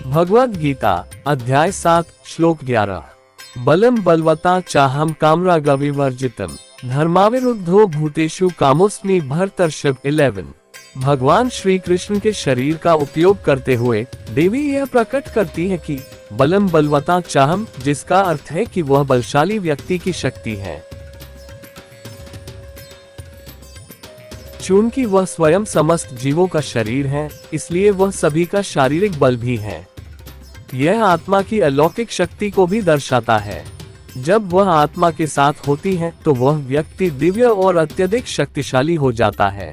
भगवद गीता अध्याय 7 श्लोक 11। बलम बलवता चाहम कामरागविवर्जितम धर्माविरुद्धो भूतेषु कामोस्मि भरतर्षभ 11। भगवान श्री कृष्ण के शरीर का उपयोग करते हुए देवी यह प्रकट करती है कि बलम बलवता चाहम, जिसका अर्थ है कि वह बलशाली व्यक्ति की शक्ति है। चूंकि वह स्वयं समस्त जीवों का शरीर है, इसलिए वह सभी का शारीरिक बल भी है। यह आत्मा की अलौकिक शक्ति को भी दर्शाता है। जब वह आत्मा के साथ होती है तो वह व्यक्ति दिव्य और अत्यधिक शक्तिशाली हो जाता है।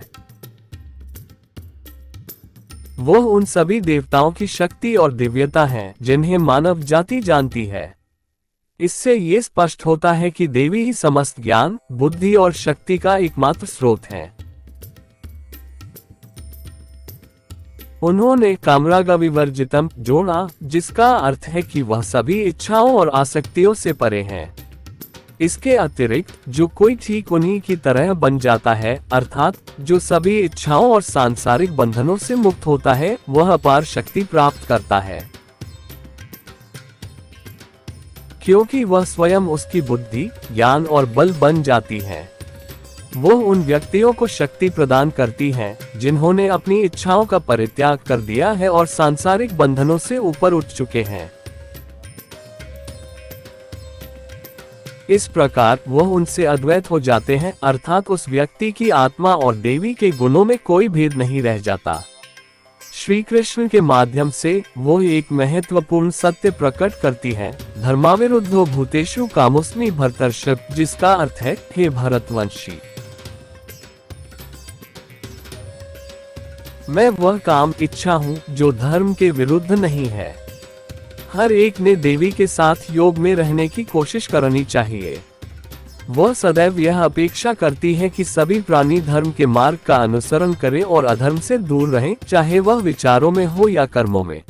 वह उन सभी देवताओं की शक्ति और दिव्यता है जिन्हें मानव जाति जानती है। इससे ये स्पष्ट होता है कि देवी ही समस्त ज्ञान, बुद्धि और शक्ति का एकमात्र स्रोत है। उन्होंने कामरागविवर्जितम जोड़ा, जिसका अर्थ है कि वह सभी इच्छाओं और आसक्तियों से परे हैं। इसके अतिरिक्त जो कोई ठीक उन्हीं की तरह बन जाता है, अर्थात जो सभी इच्छाओं और सांसारिक बंधनों से मुक्त होता है, वह अपार शक्ति प्राप्त करता है। क्योंकि वह स्वयं उसकी बुद्धि, ज्ञान और बल बन जाती है। वह उन व्यक्तियों को शक्ति प्रदान करती है जिन्होंने अपनी इच्छाओं का परित्याग कर दिया है और सांसारिक बंधनों से ऊपर उठ चुके हैं। इस प्रकार वह उनसे अद्वैत हो जाते हैं, अर्थात उस व्यक्ति की आत्मा और देवी के गुणों में कोई भेद नहीं रह जाता। श्री कृष्ण के माध्यम से वो एक महत्वपूर्ण सत्य प्रकट करती है, धर्माविरुद्धो भूतेषु कामोस्मि भरतर्षभ, जिसका अर्थ है, हे भरतवंशी, मैं वह काम इच्छा हूँ जो धर्म के विरुद्ध नहीं है। हर एक ने देवी के साथ योग में रहने की कोशिश करनी चाहिए। वह सदैव यह अपेक्षा करती है कि सभी प्राणी धर्म के मार्ग का अनुसरण करें और अधर्म से दूर रहें, चाहे वह विचारों में हो या कर्मों में।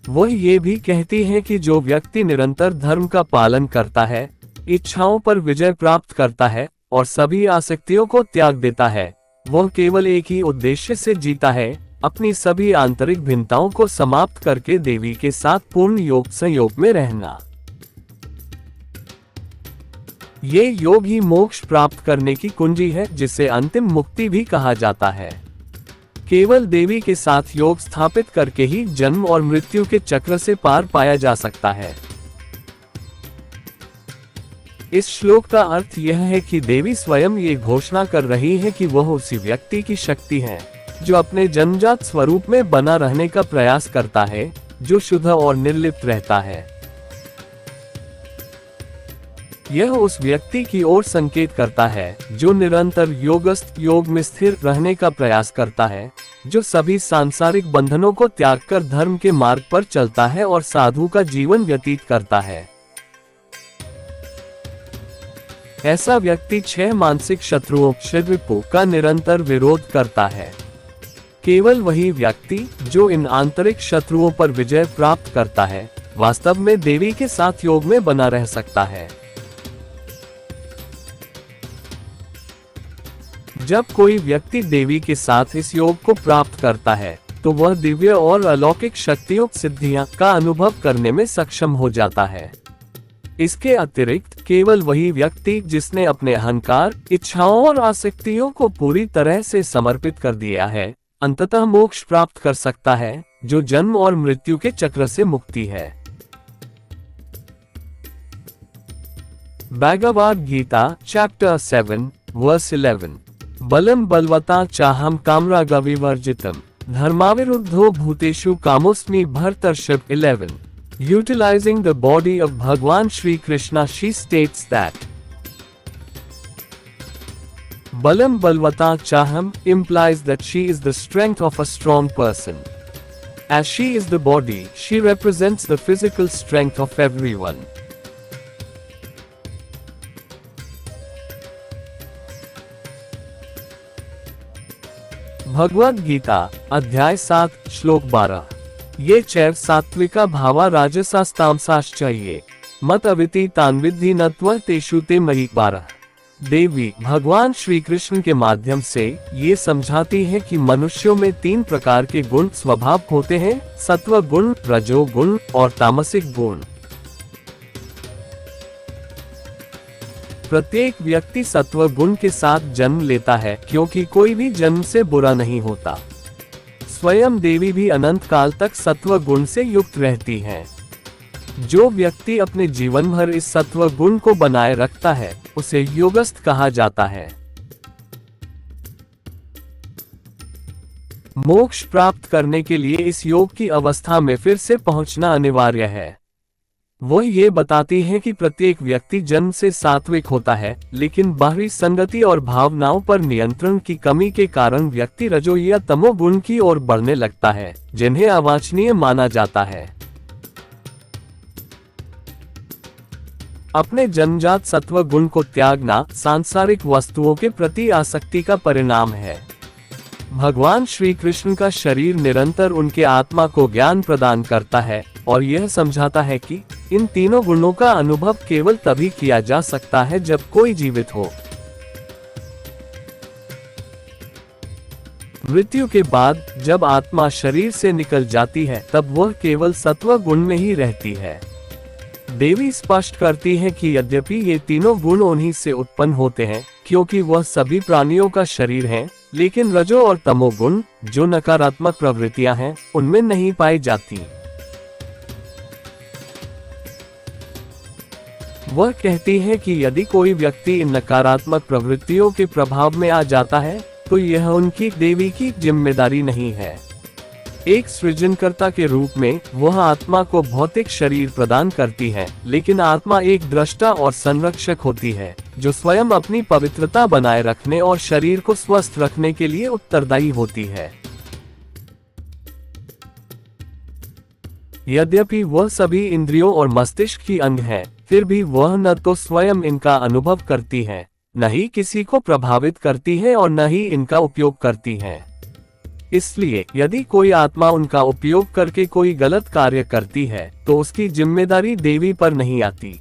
वह ये भी कहती है कि जो व्यक्ति निरंतर धर्म का पालन करता है, इच्छाओं पर विजय प्राप्त करता है और सभी आसक्तियों को त्याग देता है, वह केवल एक ही उद्देश्य से जीता है, अपनी सभी आंतरिक भिन्नताओं को समाप्त करके देवी के साथ पूर्ण योग संयोग में रहना। ये योग ही मोक्ष प्राप्त करने की कुंजी है, जिसे अंतिम मुक्ति भी कहा जाता है। केवल देवी के साथ योग स्थापित करके ही जन्म और मृत्यु के चक्र से पार पाया जा सकता है। इस श्लोक का अर्थ यह है कि देवी स्वयं ये घोषणा कर रही है कि वह उसी व्यक्ति की शक्ति है जो अपने जन्मजात स्वरूप में बना रहने का प्रयास करता है, जो शुद्ध और निर्लिप्त रहता है। यह उस व्यक्ति की ओर संकेत करता है जो निरंतर योगस्थ योग में स्थिर रहने का प्रयास करता है, जो सभी सांसारिक बंधनों को त्याग कर धर्म के मार्ग पर चलता है और साधु का जीवन व्यतीत करता है। ऐसा व्यक्ति 6 मानसिक शत्रुओं षड्रिपु का निरंतर विरोध करता है। केवल वही व्यक्ति जो इन आंतरिक शत्रुओं पर विजय प्राप्त करता है, वास्तव में देवी के साथ योग में बना रह सकता है। जब कोई व्यक्ति देवी के साथ इस योग को प्राप्त करता है, तो वह दिव्य और अलौकिक शक्तियों सिद्धियां का अनुभव करने में सक्षम हो जाता है। इसके अतिरिक्त केवल वही व्यक्ति जिसने अपने अहंकार, इच्छाओं और आसक्तियों को पूरी तरह से समर्पित कर दिया है, अंततः मोक्ष प्राप्त कर सकता है, जो जन्म और मृत्यु के चक्र से मुक्ति है। Bhagavad Gita chapter 7 verse 11। बलम बलवता चाहम कामरागविवर्जितम धर्माविरुद्धो भूतेषु कामोस्मि भरतर्षभ 11। Utilizing the body of Bhagwan Shri Krishna, she states that Balam Balvata Chaham implies that she is the strength of a strong person. As she is the body, she represents the physical strength of everyone. Bhagavad Gita अध्याय 7 श्लोक 12। ये चैव सात्विका भावा राजसास्तामसाश्च ये मत अविति तान्विद्धि न त्वं तेषु ते मयि 12। देवी भगवान श्री कृष्ण के माध्यम से ये समझाती है कि मनुष्यों में 3 प्रकार के गुण स्वभाव होते हैं, सत्व गुण, रजो गुण और तामसिक गुण। प्रत्येक व्यक्ति सत्व गुण के साथ जन्म लेता है, क्योंकि कोई भी जन्म से बुरा नहीं होता। स्वयं देवी भी अनंत काल तक सत्व गुण से युक्त रहती हैं। जो व्यक्ति अपने जीवन भर इस सत्व गुण को बनाए रखता है, उसे योगस्थ कहा जाता है। मोक्ष प्राप्त करने के लिए इस योग की अवस्था में फिर से पहुंचना अनिवार्य है। वो ये बताती है कि प्रत्येक व्यक्ति जन्म से सात्विक होता है, लेकिन बाहरी संगति और भावनाओं पर नियंत्रण की कमी के कारण व्यक्ति रजो या तमो गुण की ओर बढ़ने लगता है, जिन्हें अवांछनीय माना जाता है। अपने जन्मजात सत्व गुण को त्यागना सांसारिक वस्तुओं के प्रति आसक्ति का परिणाम है। भगवान श्री कृष्ण का शरीर निरंतर उनके आत्मा को ज्ञान प्रदान करता है और यह समझाता है कि इन तीनों गुणों का अनुभव केवल तभी किया जा सकता है जब कोई जीवित हो। मृत्यु के बाद जब आत्मा शरीर से निकल जाती है, तब वह केवल सत्व गुण में ही रहती है। देवी स्पष्ट करती है कि यद्यपि ये तीनों गुण उन्हीं से उत्पन्न होते हैं, क्योंकि वह सभी प्राणियों का शरीर है, लेकिन रजो और तमो गुण, जो नकारात्मक प्रवृत्तियां हैं, उनमें नहीं पाई जाती। वह कहती है कि यदि कोई व्यक्ति इन नकारात्मक प्रवृत्तियों के प्रभाव में आ जाता है, तो यह उनकी देवी की जिम्मेदारी नहीं है। एक सृजनकर्ता के रूप में वह आत्मा को भौतिक शरीर प्रदान करती है, लेकिन आत्मा एक दृष्टा और संरक्षक होती है, जो स्वयं अपनी पवित्रता बनाए रखने और शरीर को स्वस्थ रखने के लिए उत्तरदायी होती है। यद्यपि वह सभी इंद्रियों और मस्तिष्क की अंग है, फिर भी वह न तो स्वयं इनका अनुभव करती है, न ही किसी को प्रभावित करती है और न ही इनका उपयोग करती है। इसलिए यदि कोई आत्मा उनका उपयोग करके कोई गलत कार्य करती है, तो उसकी जिम्मेदारी देवी पर नहीं आती।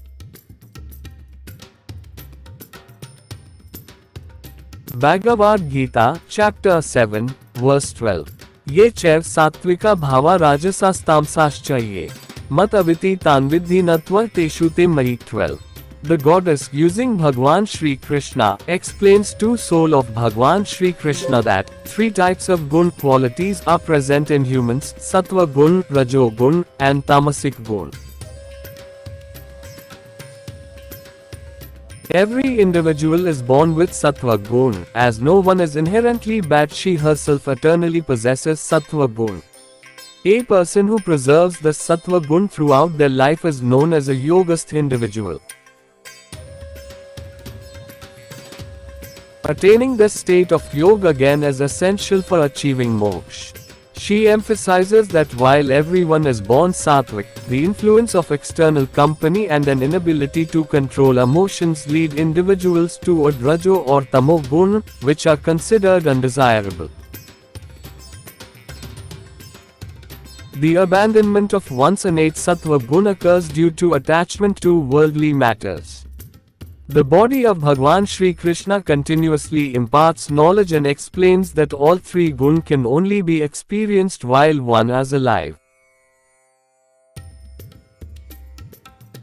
Bhagavad Gita chapter 7 verse 12। ये चैव सात्विका भावा राजसास्तामसाश्च ये मत अविति तान्विद्धि नत्व तेषु ते मयि 12। The goddess, using Bhagwan Shri Krishna, explains to soul of Bhagwan Shri Krishna that 3 types of gun qualities are present in humans: Sattva gun, Rajo gun, and Tamasic gun. Every individual is born with Sattva gun, as no one is inherently bad. She herself eternally possesses Sattva gun. A person who preserves the Sattva gun throughout their life is known as a yogast individual. Attaining this state of yoga again is essential for achieving moksha. She emphasizes that while everyone is born sattvic, the influence of external company and an inability to control emotions lead individuals toward rajo or tamo gun, which are considered undesirable. The abandonment of one's innate sattva gun occurs due to attachment to worldly matters. The body of Bhagwan Shri Krishna continuously imparts knowledge and explains that all 3 gun can only be experienced while one is alive.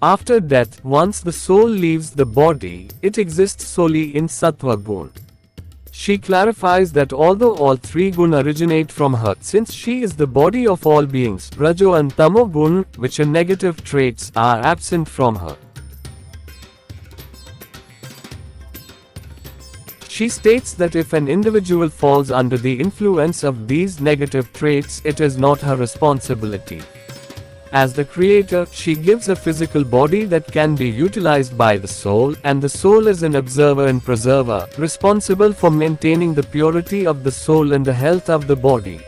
After death, once the soul leaves the body, it exists solely in Sattva gun. She clarifies that although all 3 gun originate from her, since she is the body of all beings, Rajo and Tamo gun, which are negative traits, are absent from her. She states that if an individual falls under the influence of these negative traits, it is not her responsibility. As the creator, she gives a physical body that can be utilized by the soul, and the soul is an observer and preserver, responsible for maintaining the purity of the soul and the health of the body.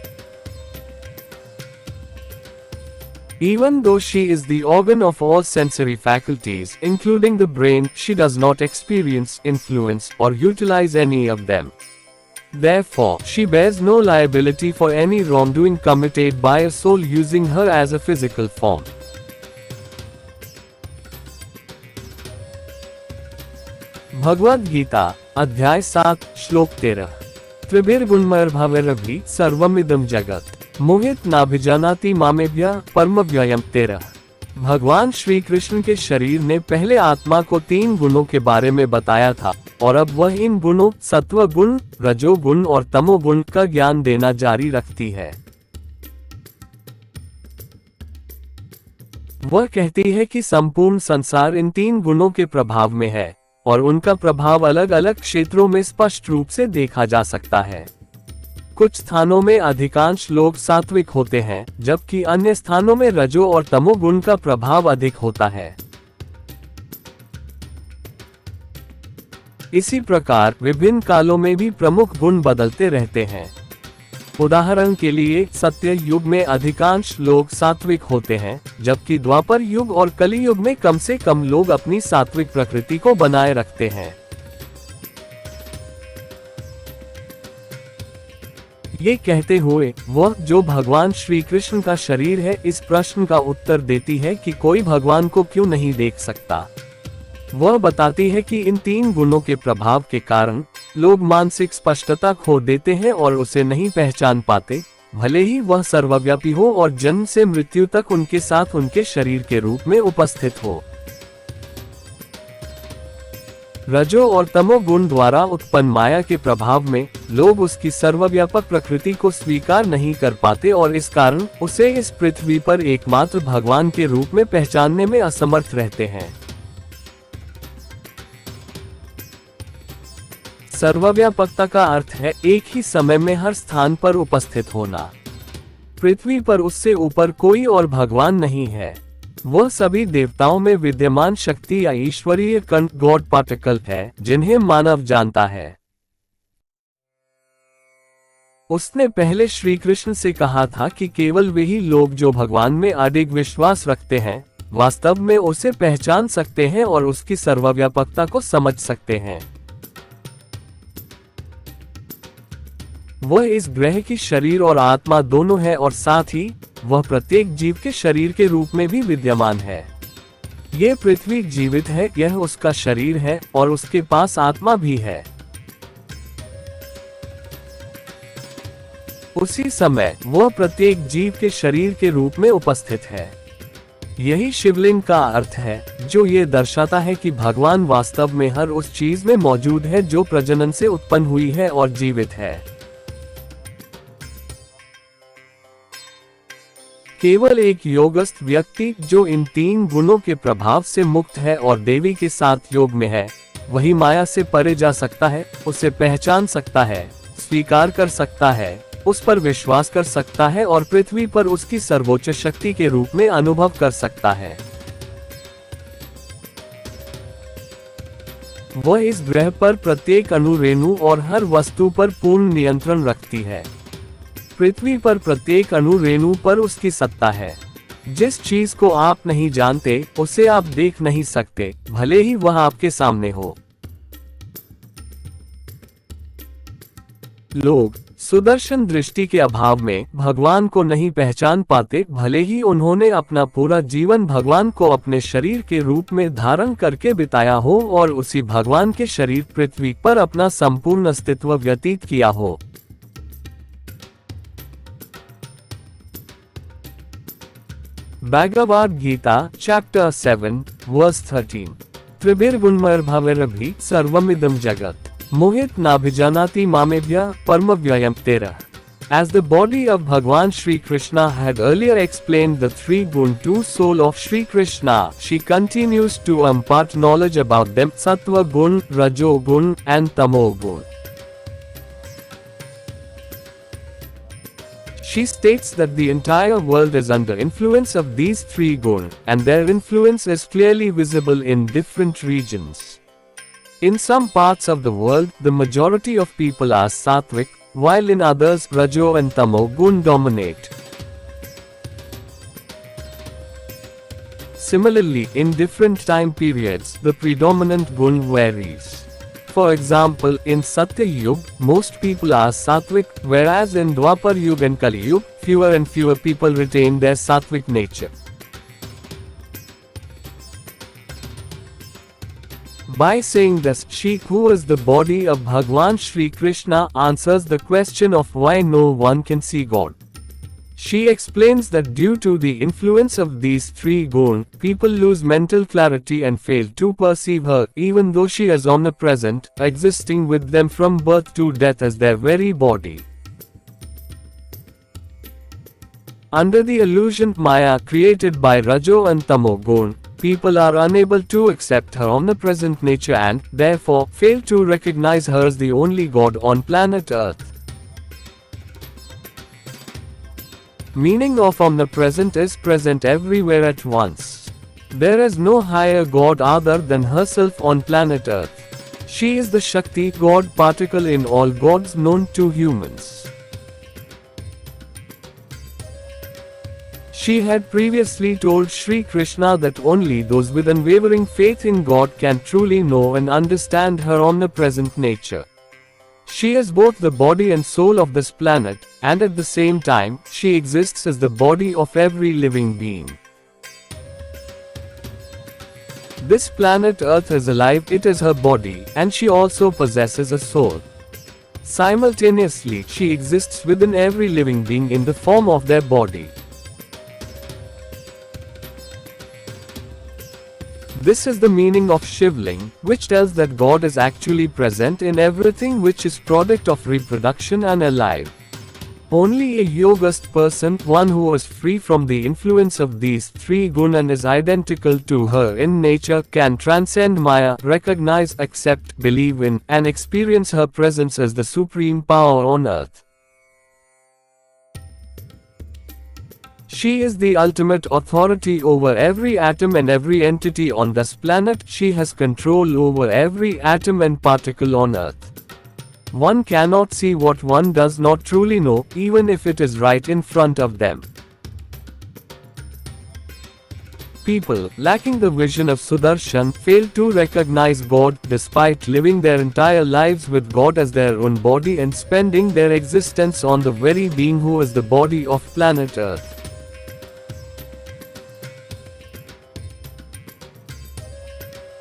Even though she is the organ of all sensory faculties, including the brain, she does not experience, influence, or utilize any of them. Therefore, she bears no liability for any wrongdoing committed by a soul using her as a physical form. Bhagavad Gita अध्याय 7 श्लोक 13। त्रिभिर्गुणमयर्भावैरभि सर्वमिदं जगत् मोहित नाभिजानाति मामेभ्यः परमव्ययम् 13। भगवान श्री कृष्ण के शरीर ने पहले आत्मा को 3 गुणों के बारे में बताया था और अब वह इन गुणों सत्व गुण, रजोगुण और तमोगुण का ज्ञान देना जारी रखती है। वह कहती है कि संपूर्ण संसार इन 3 गुणों के प्रभाव में है और उनका प्रभाव अलग अलग क्षेत्रों में स्पष्ट रूप से देखा जा सकता है। कुछ स्थानों में अधिकांश लोग सात्विक होते हैं, जबकि अन्य स्थानों में रजो और तमो गुण का प्रभाव अधिक होता है। इसी प्रकार विभिन्न कालों में भी प्रमुख गुण बदलते रहते हैं। उदाहरण के लिए सत्य युग में अधिकांश लोग सात्विक होते हैं, जबकि द्वापर युग और कली युग में कम से कम लोग अपनी सात्विक प्रकृति को बनाए रखते हैं। ये कहते हुए वह जो भगवान श्री कृष्ण का शरीर है इस प्रश्न का उत्तर देती है कि कोई भगवान को क्यों नहीं देख सकता। वह बताती है कि इन 3 गुणों के प्रभाव के कारण लोग मानसिक स्पष्टता खो देते हैं और उसे नहीं पहचान पाते, भले ही वह सर्वव्यापी हो और जन्म से मृत्यु तक उनके साथ उनके शरीर के रूप में उपस्थित हो। रजो और तमो गुण द्वारा उत्पन्न माया के प्रभाव में लोग उसकी सर्वव्यापक प्रकृति को स्वीकार नहीं कर पाते और इस कारण उसे इस पृथ्वी पर एकमात्र भगवान के रूप में पहचानने में असमर्थ रहते हैं। सर्वव्यापकता का अर्थ है एक ही समय में हर स्थान पर उपस्थित होना। पृथ्वी पर उससे ऊपर कोई और भगवान नहीं है। वह सभी देवताओं में विद्यमान शक्ति या ईश्वरीय कण गॉड पार्टिकल है जिन्हें मानव जानता है। उसने पहले श्री कृष्ण से कहा था कि केवल वही लोग जो भगवान में अडिग विश्वास रखते हैं वास्तव में उसे पहचान सकते हैं और उसकी सर्वव्यापकता को समझ सकते हैं। वह इस ग्रह की शरीर और आत्मा दोनों है और साथ ही वह प्रत्येक जीव के शरीर के रूप में भी विद्यमान है। ये पृथ्वी जीवित है, यह उसका शरीर है और उसके पास आत्मा भी है। उसी समय वह प्रत्येक जीव के शरीर के रूप में उपस्थित है। यही शिवलिंग का अर्थ है, जो ये दर्शाता है कि भगवान वास्तव में हर उस चीज में मौजूद है जो प्रजनन से उत्पन्न हुई है और जीवित है। केवल एक योगस्थ व्यक्ति जो इन 3 गुणों के प्रभाव से मुक्त है और देवी के साथ योग में है, वही माया से परे जा सकता है, उसे पहचान सकता है, स्वीकार कर सकता है, उस पर विश्वास कर सकता है और पृथ्वी पर उसकी सर्वोच्च शक्ति के रूप में अनुभव कर सकता है। वह इस ग्रह पर प्रत्येक अणु रेणु और हर वस्तु पर पूर्ण नियंत्रण रखती है। पृथ्वी पर प्रत्येक अणु रेणु पर उसकी सत्ता है। जिस चीज को आप नहीं जानते उसे आप देख नहीं सकते, भले ही वह आपके सामने हो। लोग सुदर्शन दृष्टि के अभाव में भगवान को नहीं पहचान पाते, भले ही उन्होंने अपना पूरा जीवन भगवान को अपने शरीर के रूप में धारण करके बिताया हो और उसी भगवान के शरीर पृथ्वी पर अपना संपूर्ण अस्तित्व व्यतीत किया हो। Bhagavad Gita chapter 7 verse 13। त्रिभिर्गुणमयर्भावैरभि सर्वमिदं जगत् मोहित नाभिजानाति मामेभ्यः परमव्ययम् 13। As the body of Bhagwan Sri Krishna had earlier explained the 3 gun to soul of Sri Krishna, she continues to impart knowledge about them, Sattva gun, Rajo gun and Tamo gun. She states that the entire world is under influence of these 3 gun, and their influence is clearly visible in different regions. In some parts of the world, the majority of people are sattvic, while in others, Rajo and Tamo gun dominate. Similarly, in different time periods, the predominant gun varies. For example, in Satya Yuga, most people are Sattvic, whereas in Dwapar Yuga and Kali Yuga, fewer and fewer people retain their Sattvic nature. By saying this, she, who is the body of Bhagwan Shri Krishna, answers the question of why no one can see God. She explains that due to the influence of these three gunas, people lose mental clarity and fail to perceive her, even though she is omnipresent, existing with them from birth to death as their very body. Under the illusion Maya created by Rajo and Tamo guna, people are unable to accept her omnipresent nature and, therefore, fail to recognize her as the only God on planet Earth. Meaning of omnipresent is present everywhere at once. There is no higher God other than herself on planet Earth. She is the Shakti God particle in all gods known to humans. She had previously told Sri Krishna that only those with unwavering faith in God can truly know and understand her omnipresent nature. She is both the body and soul of this planet, and at the same time, she exists as the body of every living being. This planet Earth is alive, it is her body, and she also possesses a soul. Simultaneously, she exists within every living being in the form of their body. This is the meaning of Shivling, which tells that God is actually present in everything which is product of reproduction and alive. Only a yogist person, one who is free from the influence of these three gunas and is identical to her in nature, can transcend Maya, recognize, accept, believe in, and experience her presence as the supreme power on earth. She is the ultimate authority over every atom and every entity on this planet. She has control over every atom and particle on Earth. One cannot see what one does not truly know, even if it is right in front of them. People, lacking the vision of Sudarshan, fail to recognize God, despite living their entire lives with God as their own body and spending their existence on the very being who is the body of planet Earth.